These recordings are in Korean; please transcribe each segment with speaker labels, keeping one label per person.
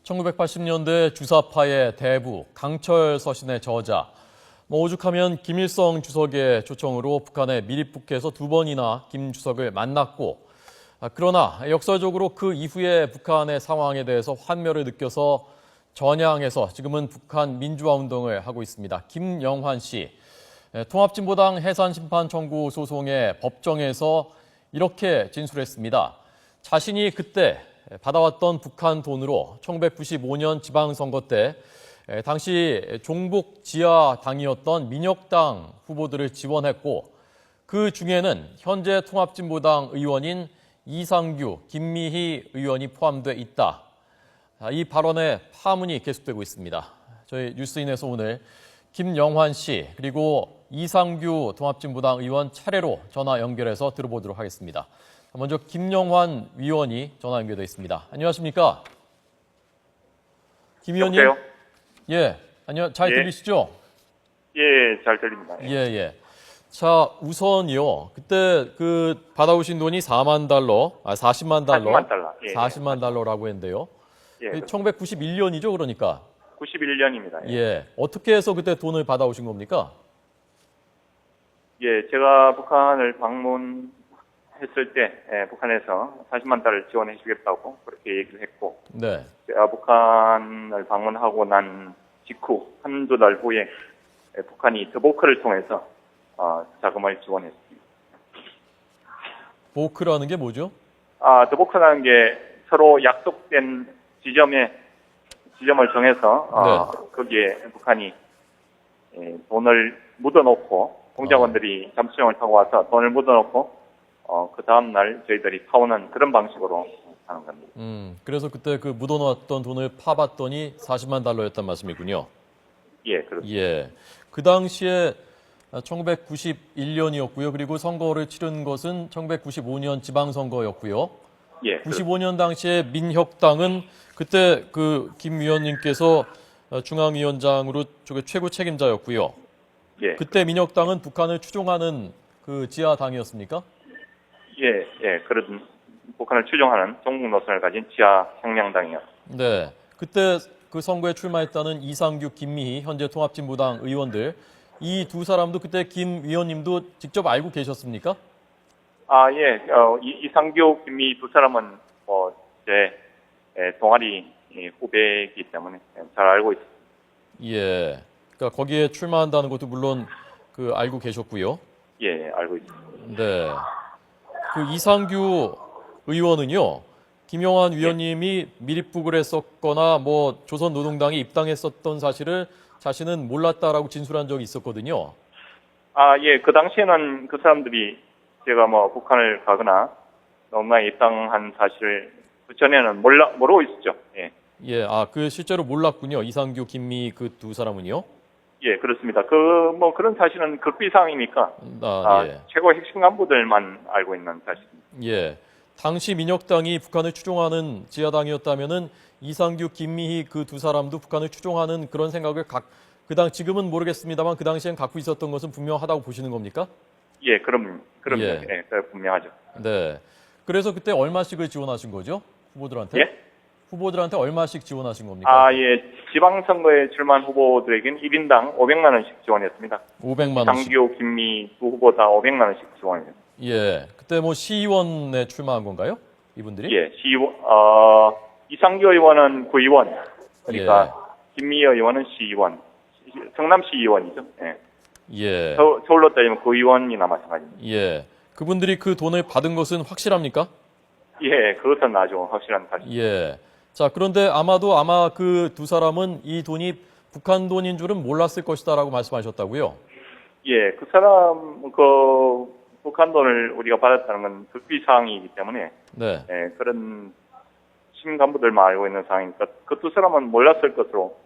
Speaker 1: 1980년대 주사파의 대부, 강철 서신의 저자, 오죽하면 김일성 주석의 초청으로 북한에 밀입국해서 2번이나 김 주석을 만났고, 그러나 역사적으로 그 이후의 북한의 상황에 대해서 환멸을 느껴서 전향해서 지금은 북한 민주화 운동을 하고 있습니다. 김영환 씨, 통합진보당 해산심판 청구 소송의 법정에서 이렇게 진술했습니다. 자신이 그때 받아왔던 북한 돈으로 1995년 지방선거 때 당시 종북 지하 당이었던 민혁당 후보들을 지원했고, 그 중에는 현재 통합진보당 의원인 이상규, 김미희 의원이 포함돼 있다. 이 발언에 파문이 계속되고 있습니다. 저희 뉴스인에서 오늘 김영환 씨 그리고 이상규 통합진보당 의원 차례로 전화 연결해서 들어보도록 하겠습니다. 먼저 김영환 위원이 전화 연결돼 있습니다. 안녕하십니까? 김 의원님.
Speaker 2: 여보세요?
Speaker 1: 예, 잘 들리시죠?
Speaker 2: 예, 잘 들립니다.
Speaker 1: 예. 자, 우선요. 그때 받아오신 돈이 40만 달러.
Speaker 2: 40만 달러.
Speaker 1: 40만 달러라고 했는데요.
Speaker 2: 예,
Speaker 1: 1991년이죠, 그러니까.
Speaker 2: 91년입니다.
Speaker 1: 예. 어떻게 해서 그때 돈을 받아오신 겁니까?
Speaker 2: 예, 제가 북한을 방문했을 때 북한에서 40만 달러를 지원해 주겠다고 그렇게 얘기를 했고,
Speaker 1: 네.
Speaker 2: 제가 북한을 방문하고 난 직후 한두 달 후에 북한이 더보크를 통해서 자금을 지원했습니다.
Speaker 1: 보크라는 게 뭐죠?
Speaker 2: 더보크라는 게 서로 약속된 지점을 정해서 거기에 북한이 돈을 묻어놓고 공작원들이 잠수정을 타고 와서 돈을 묻어놓고 그 다음날 저희들이 타오는 그런 방식으로 하는 겁니다.
Speaker 1: 그래서 그때 그 묻어놨던 돈을 파봤더니 40만 달러였단 말씀이군요.
Speaker 2: 예, 그렇습니다.
Speaker 1: 예. 그 당시에 1991년이었고요. 그리고 선거를 치른 것은 1995년 지방선거였고요.
Speaker 2: 예.
Speaker 1: 95년 당시에 민혁당은 그때 김 위원님께서 중앙위원장으로 최고 책임자였고요.
Speaker 2: 예.
Speaker 1: 그때 민혁당은 북한을 추종하는 그 지하당이었습니까?
Speaker 2: 예. 그런 북한을 추종하는 종북 노선을 가진 지하 혁명당이요.
Speaker 1: 네. 그때 그 선거에 출마했다는 이상규, 김미희 현재 통합진보당 의원들, 이 두 사람도 그때 김 위원님도 직접 알고 계셨습니까?
Speaker 2: 예. 이상규, 김미희 두 사람은 제 동아리 후배이기 때문에 잘 알고 있습니다.
Speaker 1: 예. 그러니까 거기에 출마한다는 것도 물론 알고 계셨고요.
Speaker 2: 예, 알고 있습니다.
Speaker 1: 네. 이상규 의원은요, 김영환 위원님이 밀입국을 했었거나 조선노동당에 입당했었던 사실을 자신은 몰랐다라고 진술한 적이 있었거든요.
Speaker 2: 예. 그 당시에는 그 사람들이 제가 북한을 가거나 노동당에 입당한 사실을 그 전에는 모르고 있었죠. 예.
Speaker 1: 예. 실제로 몰랐군요. 이상규, 김미 그 두 사람은요.
Speaker 2: 예, 그렇습니다. 그런 사실은 극비사항이니까,
Speaker 1: 예.
Speaker 2: 최고 핵심 간부들만 알고 있는 사실입니다.
Speaker 1: 예. 당시 민혁당이 북한을 추종하는 지하당이었다면은 이상규, 김미희 그 두 사람도 북한을 추종하는 그런 생각을 지금은 모르겠습니다만 그 당시엔 갖고 있었던 것은 분명하다고 보시는 겁니까?
Speaker 2: 예, 그럼요.
Speaker 1: 예.
Speaker 2: 예, 분명하죠.
Speaker 1: 네. 그래서 그때 얼마씩을 지원하신 거죠? 후보들한테?
Speaker 2: 예?
Speaker 1: 후보들한테 얼마씩 지원하신 겁니까?
Speaker 2: 예. 지방선거에 출마한 후보들에게는 1인당 500만 원씩 지원했습니다.
Speaker 1: 500만 원씩.
Speaker 2: 이상규, 김미 두 후보 다 500만 원씩 지원했습니다.
Speaker 1: 예. 그때 시의원에 출마한 건가요? 이분들이?
Speaker 2: 예, 이상규 의원은 구의원. 그러니까 김미 의원은 시의원. 성남시 의원이죠. 예.
Speaker 1: 예.
Speaker 2: 서울로 따지면 구의원이나 마찬가지입니다.
Speaker 1: 예. 그분들이 그 돈을 받은 것은 확실합니까?
Speaker 2: 예, 그것은 아주 확실한 사실.
Speaker 1: 예. 자, 그런데 아마 그 두 사람은 이 돈이 북한 돈인 줄은 몰랐을 것이다라고 말씀하셨다고요?
Speaker 2: 예, 북한 돈을 우리가 받았다는 건 극비 사항이기 때문에,
Speaker 1: 네.
Speaker 2: 예, 그런 신간부들만 알고 있는 상황이니까 그 두 사람은 몰랐을 것으로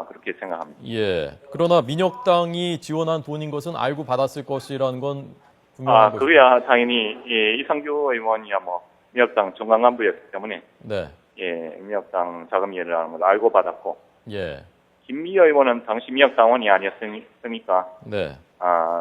Speaker 2: 그렇게 생각합니다.
Speaker 1: 예. 그러나 민혁당이 지원한 돈인 것은 알고 받았을 것이라는 건 분명한 것이죠.
Speaker 2: 그거야 당연히 이상규 의원이야 민혁당 중간 간부였기 때문에,
Speaker 1: 네.
Speaker 2: 예, 민혁당 자금이라는 걸 알고 받았고,
Speaker 1: 예.
Speaker 2: 김미 의원은 당시 민혁당원이 아니었으니까,
Speaker 1: 네.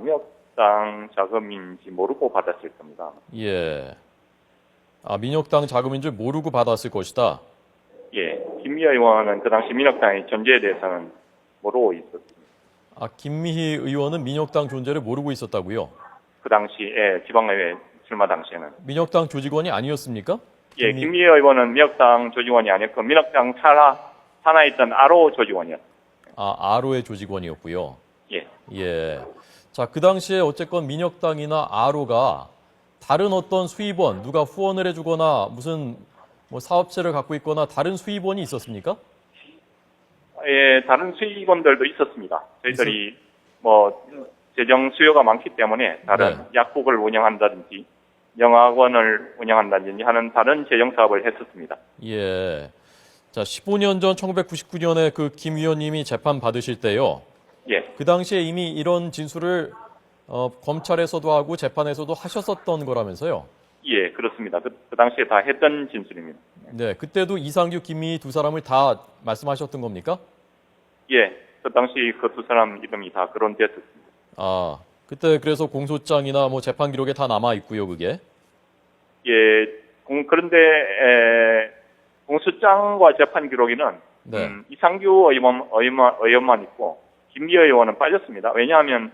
Speaker 2: 민혁당 자금인지 모르고 받았을 겁니다.
Speaker 1: 예. 민혁당 자금인 줄 모르고 받았을 것이다.
Speaker 2: 예, 김미애 의원은 그 당시 민혁당의 존재에 대해서는 모르고 있었습니다.
Speaker 1: 아, 김미희 의원은 민혁당 존재를 모르고 있었다고요?
Speaker 2: 그 당시에 지방의회 출마 당시에는.
Speaker 1: 민혁당 조직원이 아니었습니까?
Speaker 2: 예, 김미애 의원은 민혁당 조직원이 아니었고 민혁당 산하에 있던 아로 조직원이었습니다.
Speaker 1: 아, 아로의 조직원이었고요.
Speaker 2: 예.
Speaker 1: 예. 자, 그 당시에 어쨌건 민혁당이나 아로가 다른 어떤 수입원, 누가 후원을 해주거나 무슨 뭐 사업체를 갖고 있거나 다른 수입원이 있었습니까?
Speaker 2: 예, 다른 수익원들도 있었습니다. 저희들이 뭐 재정 수요가 많기 때문에 다른
Speaker 1: 네.
Speaker 2: 약국을 운영한다든지 영화관을 운영한다든지 하는 다른 재정 사업을 했었습니다.
Speaker 1: 예. 자, 15년 전 1999년에 그 김 위원님이 재판 받으실 때요.
Speaker 2: 예,
Speaker 1: 그 당시에 이미 이런 진술을 검찰에서도 하고 재판에서도 하셨었던 거라면서요.
Speaker 2: 예, 그렇습니다. 그 당시에 다 했던 진술입니다.
Speaker 1: 네, 그때도 이상규, 김미희 두 사람을 다 말씀하셨던 겁니까?
Speaker 2: 예, 그 당시 그 두 사람 이름이 다 거론됐었습니다.
Speaker 1: 아, 그때 그래서 공소장이나 뭐 재판 기록에 다 남아 있고요, 그게.
Speaker 2: 예, 그런데 공소장과 재판 기록에는
Speaker 1: 네.
Speaker 2: 이상규 의원만 있고 김미애 의원은 빠졌습니다. 왜냐하면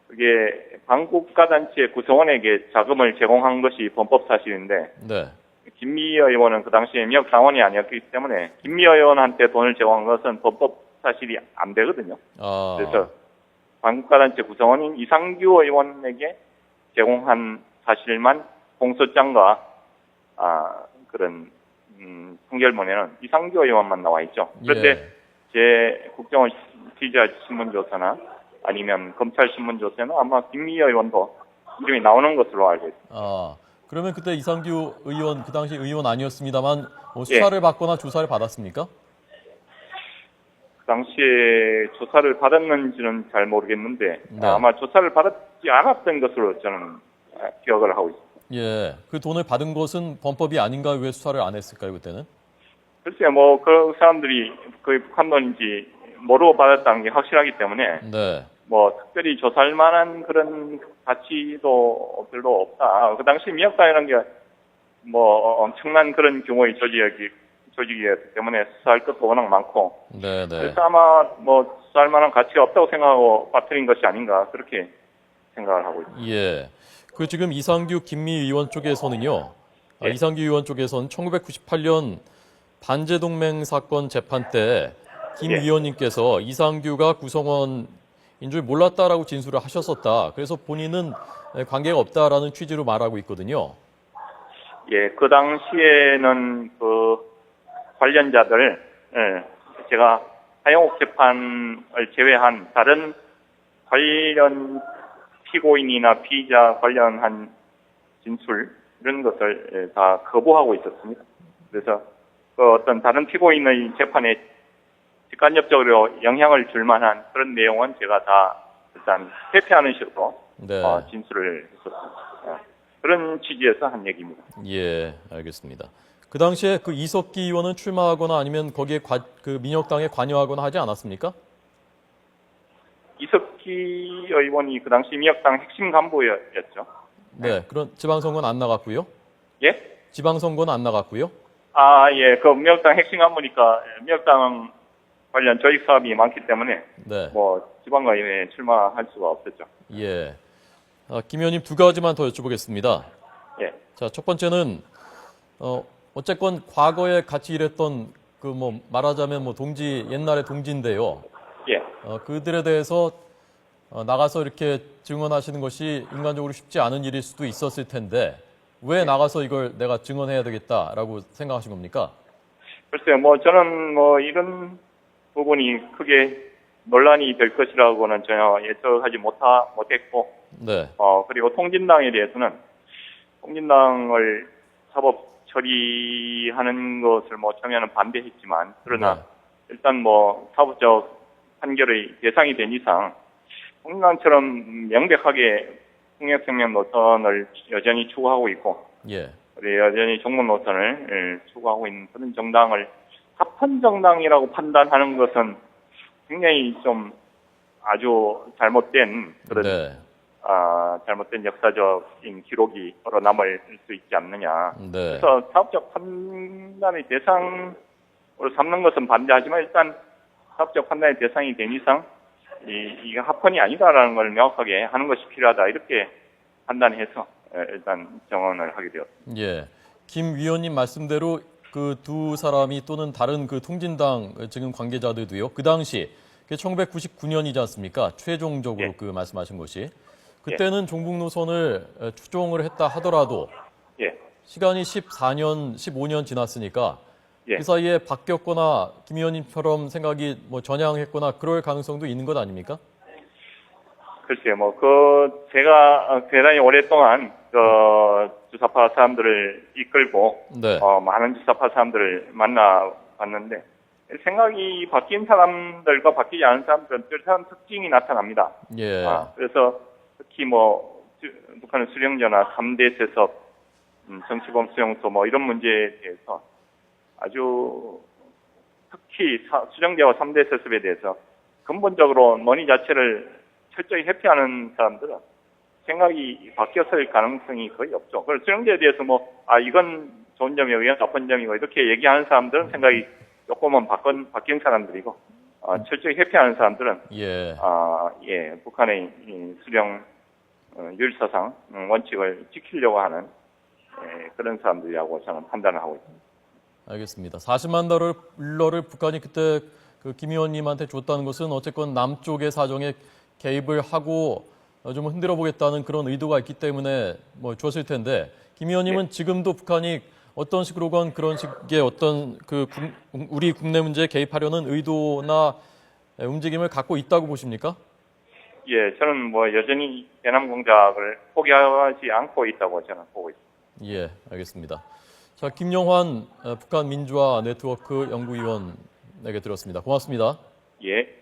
Speaker 2: 그게 반국가단체 구성원에게 자금을 제공한 것이 범법 사실인데
Speaker 1: 네.
Speaker 2: 김미애 의원은 그 당시에 민혁당원이 아니었기 때문에 김미애 의원한테 돈을 제공한 것은 범법 사실이 안 되거든요.
Speaker 1: 아,
Speaker 2: 그래서 반국가단체 구성원인 이상규 의원에게 제공한 사실만 공소장과 그런 판결문에는 이상규 의원만 나와 있죠. 그런데
Speaker 1: 예.
Speaker 2: 제 국정원 기자 신문조사나 아니면 검찰 신문조사는 아마 김미애 의원도 이름이 나오는 것으로 알고 있습니다.
Speaker 1: 아, 그러면 그때 이상규 의원, 그 당시 의원 아니었습니다만 뭐 수사를 받거나 조사를 받았습니까?
Speaker 2: 그 당시에 조사를 받았는지는 잘 모르겠는데
Speaker 1: 네.
Speaker 2: 아마 조사를 받지 않았던 것으로 저는 기억을 하고 있습니다.
Speaker 1: 예. 그 돈을 받은 것은 범법이 아닌가 왜 수사를 안 했을까요, 그때는?
Speaker 2: 글쎄 뭐 그 사람들이 그 북한 돈인지 모르고 받았다는 게 확실하기 때문에
Speaker 1: 네.
Speaker 2: 뭐 특별히 조사할 만한 그런 가치도 별로 없다. 그 당시 민혁당이라는 게 뭐 엄청난 그런 규모의 조직이었기 때문에 수사할 것도 워낙 많고
Speaker 1: 네, 네.
Speaker 2: 그래서 아마 뭐 수사할 만한 가치가 없다고 생각하고 빠뜨린 것이 아닌가 그렇게 생각을 하고 있습니다.
Speaker 1: 예. 그 지금 이상규, 김미희 의원 쪽에서는요.
Speaker 2: 예.
Speaker 1: 이상규 의원 쪽에서는 1998년 반제동맹 사건 재판 때 김
Speaker 2: 예.
Speaker 1: 위원님께서 이상규가 구성원인 줄 몰랐다라고 진술을 하셨었다. 그래서 본인은 관계가 없다라는 취지로 말하고 있거든요.
Speaker 2: 예, 그 당시에는 그 관련자들, 제가 하영옥 재판을 제외한 다른 관련 피고인이나 피의자 관련한 진술, 이런 것을 다 거부하고 있었습니다. 그래서 그 어떤 다른 피고인의 재판에 직간접적으로 영향을 줄 만한 그런 내용은 제가 다 일단 회피하는 식으로
Speaker 1: 네.
Speaker 2: 진술을 했었습니다. 그런 취지에서 한 얘기입니다.
Speaker 1: 예, 알겠습니다. 그 당시에 그 이석기 의원은 출마하거나 아니면 거기에 그 민혁당에 관여하거나 하지 않았습니까?
Speaker 2: 이석기 의원이 그 당시 민혁당 핵심 간부였죠.
Speaker 1: 네, 그런 지방선거는 안 나갔고요.
Speaker 2: 예?
Speaker 1: 지방선거는 안 나갔고요.
Speaker 2: 예. 그 민혁당 핵심 간부니까 민혁당 관련 조직 사업이 많기 때문에
Speaker 1: 네.
Speaker 2: 뭐 지방의회에 출마할 수가 없었죠.
Speaker 1: 예. 김 의원님 두 가지만 더 여쭤보겠습니다.
Speaker 2: 예.
Speaker 1: 자, 첫 번째는 어쨌건 과거에 같이 일했던 그 뭐 말하자면 뭐 옛날의 동지인데요.
Speaker 2: 예.
Speaker 1: 그들에 대해서 나가서 이렇게 증언하시는 것이 인간적으로 쉽지 않은 일일 수도 있었을 텐데 왜 나가서 이걸 내가 증언해야 되겠다라고 생각하신 겁니까?
Speaker 2: 글쎄요, 뭐 저는 뭐 이런 부분이 크게 논란이 될 것이라고는 전혀 예측하지 못했고,
Speaker 1: 네.
Speaker 2: 그리고 통진당에 대해서는 통진당을 사법 처리하는 것을 뭐 처음에는 반대했지만, 그러나
Speaker 1: 네.
Speaker 2: 일단 뭐 사법적 판결의 대상이 된 이상 통진당처럼 명백하게 통일혁명 노선을 여전히 추구하고 있고,
Speaker 1: 예.
Speaker 2: 우리 여전히 종북 노선을 추구하고 있는 그런 정당을 합헌 정당이라고 판단하는 것은 굉장히 좀 아주 잘못된 그런
Speaker 1: 네.
Speaker 2: 잘못된 역사적인 기록이 남을 수 있지 않느냐.
Speaker 1: 네.
Speaker 2: 그래서 사업적 판단의 대상으로 삼는 것은 반대하지만 일단 사업적 판단의 대상이 된 이상 이게 합헌이 아니다라는 걸 명확하게 하는 것이 필요하다 이렇게 판단해서 일단 정언을 하게 되었습니다.
Speaker 1: 예, 김 위원님 말씀대로 그 두 사람이 또는 다른 그 통진당 지금 관계자들도요. 그 당시 1999년이지 않습니까? 최종적으로
Speaker 2: 예.
Speaker 1: 그 말씀하신 것이 그때는 종북 노선을 추종을 했다 하더라도
Speaker 2: 예.
Speaker 1: 시간이 14년, 15년 지났으니까
Speaker 2: 예.
Speaker 1: 그 사이에 바뀌었거나 김 의원님처럼 생각이 뭐 전향했거나 그럴 가능성도 있는 것 아닙니까?
Speaker 2: 글쎄요, 제가 대단히 오랫동안, 주사파 사람들을 이끌고,
Speaker 1: 네.
Speaker 2: 많은 주사파 사람들을 만나봤는데, 생각이 바뀐 사람들과 바뀌지 않은 사람들은 뚜렷한 특징이 나타납니다.
Speaker 1: 예.
Speaker 2: 그래서 특히 북한의 수령전화 3대 세습, 정치범 수용소 이런 문제에 대해서 아주 특히 수령제와 3대 세습에 대해서 근본적으로 논의 자체를 철저히 회피하는 사람들은 생각이 바뀌었을 가능성이 거의 없죠. 그래서 수령제에 대해서 이건 좋은 점이고 이건 나쁜 점이고 이렇게 얘기하는 사람들은 생각이 조금은 바뀐 사람들이고, 철저히 회피하는 사람들은, 북한의 이 수령, 율사상 원칙을 지키려고 하는, 그런 사람들이라고 저는 판단을 하고 있습니다.
Speaker 1: 알겠습니다. 40만 달러를 북한이 그때 그 김 의원님한테 줬다는 것은 어쨌건 남쪽의 사정에 개입을 하고 좀 흔들어 보겠다는 그런 의도가 있기 때문에 줬을 텐데 김 의원님은 지금도 북한이 어떤 식으로건 그런 식의 어떤 우리 국내 문제에 개입하려는 의도나 움직임을 갖고 있다고 보십니까?
Speaker 2: 예, 저는 여전히 대남 공작을 포기하지 않고 있다고 저는 보고 있습니다.
Speaker 1: 예, 알겠습니다. 자, 김영환 북한 민주화 네트워크 연구위원에게 들었습니다. 고맙습니다.
Speaker 2: 예.